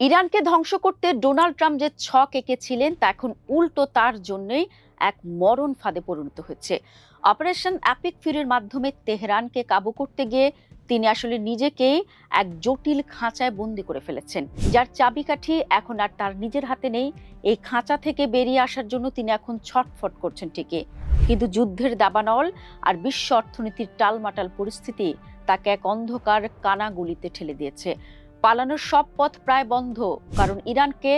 ইরানকে ধ্বংস করতে ডোনাল্ড ট্রাম্প যে ছক এঁকেছিলেন তা এখন উল্টো তার জন্যই এক মরণ ফাঁদে পরিণত হচ্ছে। অপারেশন অ্যাপিক ফিউরির মাধ্যমে তেহরানকে কাবু করতে গিয়ে তিনি আসলে নিজেকেই এক জটিল খাঁচায় বন্দি করে ফেলেছেন, যার চাবিকাঠি এখন আর তার নিজের হাতে নেই। এই খাঁচা থেকে বেরিয়ে আসার জন্য তিনি এখন ছটফট করছেন ঠিকই, কিন্তু যুদ্ধের দাবানল আর বিশ্ব অর্থনীতির টালমাটাল পরিস্থিতি তাকে এক অন্ধকার কানাগুলিতে ঠেলে দিয়েছে। পালানোর সব পথ প্রায় বন্ধ, কারণ ইরানকে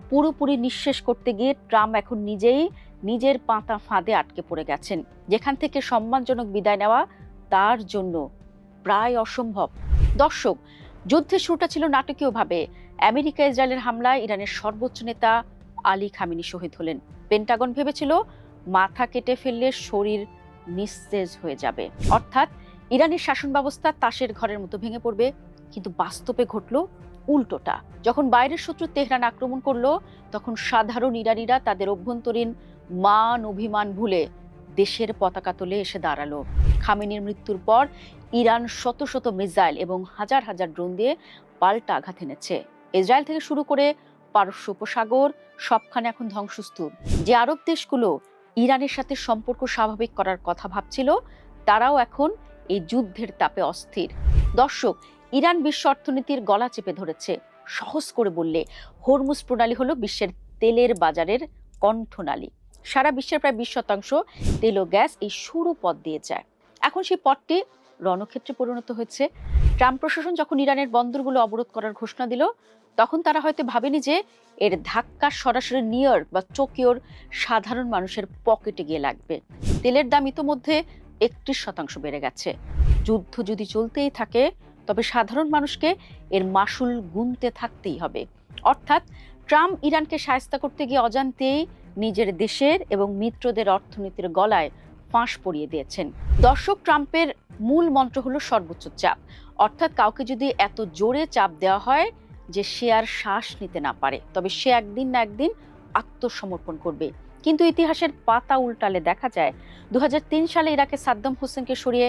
পুরোপুরি নিঃশেষ করতে গিয়ে ট্রাম্প এখন নিজেই নিজের পাতা ফাঁদে আটকে পড়ে গেছেন, যেখান থেকে সম্মানজনক বিদায় নেওয়া তার জন্য প্রায় অসম্ভব। দর্শক, যুদ্ধের শুরুটা ছিল নাটকীয়ভাবে। আমেরিকা ইসরায়েলের হামলায় ইরানের সর্বোচ্চ নেতা আলী খামেনি শহীদ হলেন। পেন্টাগন ভেবেছিল মাথা কেটে ফেললে শরীর নিস্তেজ হয়ে যাবে, অর্থাৎ ইরানের শাসন ব্যবস্থা তাসের ঘরের মতো ভেঙে পড়বে। কিন্তু বাস্তবে ঘটল উল্টোটা। যখন বাইরের শত্রু তেহরান আক্রমণ করলো, তখন সাধারণ ইরানিরা তাদের অভ্যন্তরীণ মান অভিমান ভুলে দেশের পতাকা তুলে এসে দাঁড়ালো। খামেনির মৃত্যুর পর ইরান শত শত মিসাইল এবং হাজার হাজার ড্রোন দিয়ে পাল্টা আঘাত এনেছে। ইসরায়েল থেকে শুরু করে পারস্য উপসাগর সবখানে এখন ধ্বংসস্তূপ। যে আরব দেশগুলো ইরানের সাথে সম্পর্ক স্বাভাবিক করার কথা ভাবছিল, তারাও এখন এই যুদ্ধের তাপে অস্থির। দর্শক, ইরান বিশ্ব অর্থনীতির গলা চেপে ধরেছে। সহজ করে বললে, হরমুজ প্রণালী হলো বিশ্বের তেলের বাজারের কণ্ঠনালী। সারা বিশ্বের প্রায় 20% তেল ও গ্যাস এই সরু পথ দিয়ে যায়। এখন সেই পথটি রণক্ষেত্রে পরিণত হয়েছে। ট্রাম্প প্রশাসন যখন ইরানের বন্দরগুলো অবরোধ করার ঘোষণা দিল, তখন তারা হয়তো ভাবেনি যে এর ধাক্কা সরাসরি নিউ ইয়র্ক বা টোকিওর সাধারণ মানুষের পকেটে গিয়ে লাগবে। তেলের দাম ইতোমধ্যে 31% বেড়ে গেছে। যুদ্ধ যদি চলতেই থাকে, তবে সাধারণ মানুষকে এর মাসুল গুনতে থাকতেই হবে। অর্থাৎ ট্রাম্প ইরানকে শায়েস্তা করতে গিয়ে অজান্তেই নিজের দেশের এবং মিত্রদের অর্থনীতির গলায় ফাঁস পরিয়ে দিয়েছেন। দর্শক, ট্রাম্পের মূল মন্ত্র হলো সর্বোচ্চ চাপ। অর্থাৎ কাউকে যদি এত জোরে চাপ দেওয়া হয় যে সে আর শ্বাস নিতে না পারে, তবে সে একদিন না একদিন আত্মসমর্পণ করবে। কিন্তু ইতিহাসের পাতা উল্টালে দেখা যায় 2003 সালে ইরাকে সাদ্দাম হোসেনকে সরিয়ে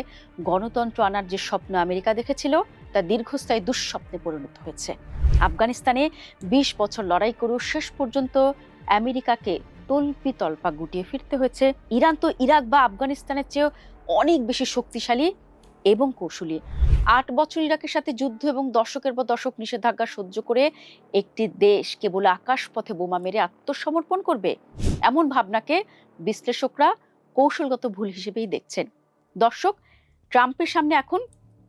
গণতন্ত্র আনার যে স্বপ্ন আমেরিকা দেখেছিল, তা দীর্ঘস্থায়ী দুঃস্বপ্নে পরিণত হয়েছে। আফগানিস্তানে 20 বছর লড়াই করেও শেষ পর্যন্ত আমেরিকাকে তল্পি তল্পা গুটিয়ে ফিরতে হয়েছে। ইরান তো ইরাক বা আফগানিস্তানের চেয়েও অনেক বেশি শক্তিশালী এবং কৌশলী। 8 বছর ইরাকের সাথে যুদ্ধ এবং দশকের পর দশক নিষেধাজ্ঞা সহ্য করে একটি দেশ কেবল আকাশপথে বোমা মেরে আত্মসমর্পণ করবে, এমন ভাবনাকে বিশ্লেষকরা কৌশলগত ভুল হিসেবেই দেখছেন। দর্শক, ট্রাম্পের সামনে এখন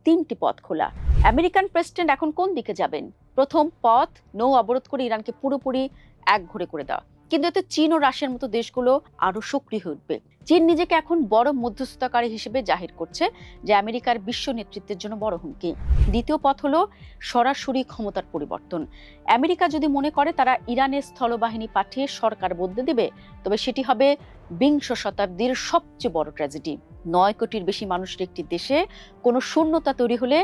3টি পথ খোলা। আমেরিকান প্রেসিডেন্ট এখন কোন দিকে যাবেন? প্রথম পথ, নৌ অবরোধ করে ইরানকে পুরোপুরি একঘরে করে দেওয়া। কিন্তু এতে চীন ও রাশিয়ার মতো দেশগুলো আরো সক্রিয় হয়ে উঠবে। চীন নিজেকে এখন বড় মধ্যস্থতাকারী হিসেবে জাহির করছে, যে আমেরিকার বিশ্ব নেতৃত্বের জন্য বড় হুমকি। দ্বিতীয় পথ হলো সরাসরি ক্ষমতার পরিবর্তন। আমেরিকা যদি মনে করে তারা ইরানের স্থলবাহিনী পাঠিয়ে সরকার বদলে দিবে, তবে সেটি হবে বিংশ শতাব্দীর সবচেয়ে বড় ট্র্যাজেডি। 9 কোটির বেশি মানুষের একটি দেশে কোনো শূন্যতা তৈরি হলে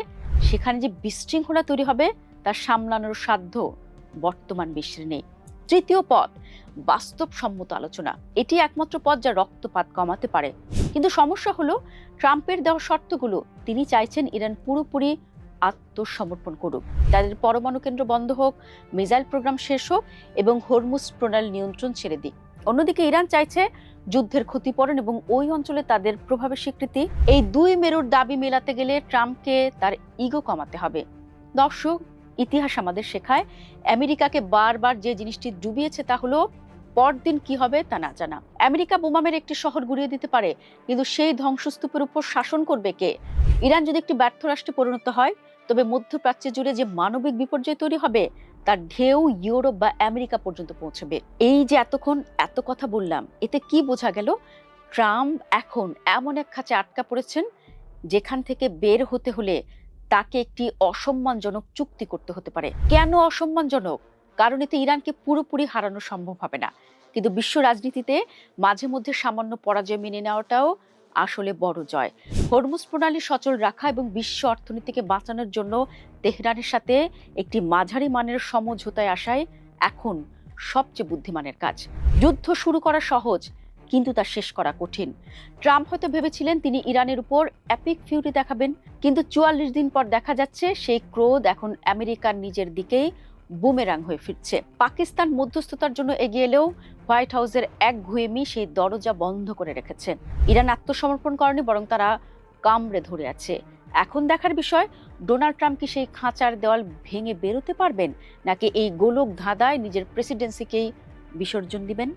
সেখানে যে বিশৃঙ্খলা তৈরি হবে তা সামলানোর সাধ্য বর্তমান বিশ্বের নেই। তৃতীয় পথ, বাস্তবসম্মত আলোচনা। এটি একমাত্র পথ যা রক্তপাত কমাতে পারে। কিন্তু সমস্যা হলো ট্রাম্পের দেওয়া শর্তগুলো। তিনি চাইছেন ইরান পুরোপুরি আত্মসমর্পণ করুক, তাদের পরমাণু কেন্দ্র বন্ধ হোক, মিসাইল প্রোগ্রাম শেষ হোক এবং হরমুজ প্রণালী নিয়ন্ত্রণ ছেড়ে দিক। অন্যদিকে ইরান চাইছে যুদ্ধের ক্ষতিপূরণ এবং ওই অঞ্চলে তাদের প্রভাবের স্বীকৃতি। এই দুই মেরুর দাবি মেলাতে গেলে ট্রাম্পকে তার ইগো কমাতে হবে। দর্শক, ইতিহাস আমাদের শেখায় আমেরিকাকে বারবার যে জিনিসটি ডুবিয়েছে তা হলো পরদিন কি হবে তা না জানা। আমেরিকা বোমা মেরে একটি শহর গুড়িয়ে দিতে পারে, কিন্তু সেই ধ্বংসস্তূপের উপর শাসন করবে কে? ইরান যদি একটি ব্যর্থ রাষ্ট্রে পরিণত হয়, তবে মধ্যপ্রাচ্যে জুড়ে যে মানবিক বিপর্যয় তৈরি হবে তার ঢেউ ইউরোপ বা আমেরিকা পর্যন্ত পৌঁছবে। এই যে এতক্ষণ এত কথা বললাম, এতে কি বোঝা গেল? ট্রাম্প এখন এমন এক খাঁচে আটকা পড়েছেন, যেখান থেকে বের হতে হলে তাকে একটি অসম্মানজনক চুক্তি করতে হতে পারে। কেন অসম্মানজনক? কারণ এতে ইরানকে পুরোপুরি হারানো সম্ভব হবে না, কিন্তু বিশ্ব রাজনীতিতে মাঝে মধ্যে সামান্য পরাজয় মেনে নেওয়াটাও আসলে বড় জয়। হরমুজ প্রণালী সচল রাখা এবং বিশ্ব অর্থনীতিকে বাঁচানোর জন্য তেহরানের সাথে একটি মাঝারি মানের সমঝোতায় আসাই এখন সবচেয়ে বুদ্ধিমানের কাজ। যুদ্ধ শুরু করা সহজ, কিন্তু তা শেষ করা কঠিন। ট্রাম্প হয়তো ভেবেছিলেন তিনি ইরানের উপর অ্যাপিক ফিউরি দেখাবেন, কিন্তু 44 দিন পর দেখা যাচ্ছে সেই ক্রোধ এখন আমেরিকার নিজের দিকেই বুমেরাং হয়ে ফিরছে। পাকিস্তান মধ্যস্থতার জন্য এগিয়ে এলেও হোয়াইট হাউসের একগুঁয়েমি সেই দরজা বন্ধ করে রেখেছে। ইরান আত্মসমর্পণ করেনি, বরং তারা কামড়ে ধরে আছে। এখন দেখার বিষয়, ডোনাল্ড ট্রাম্প কি সেই খাঁচার দেওয়াল ভেঙে বেরোতে পারবেন, নাকি এই গোলক ধাঁধায় নিজের প্রেসিডেন্সিকেই বিসর্জন দিবেন।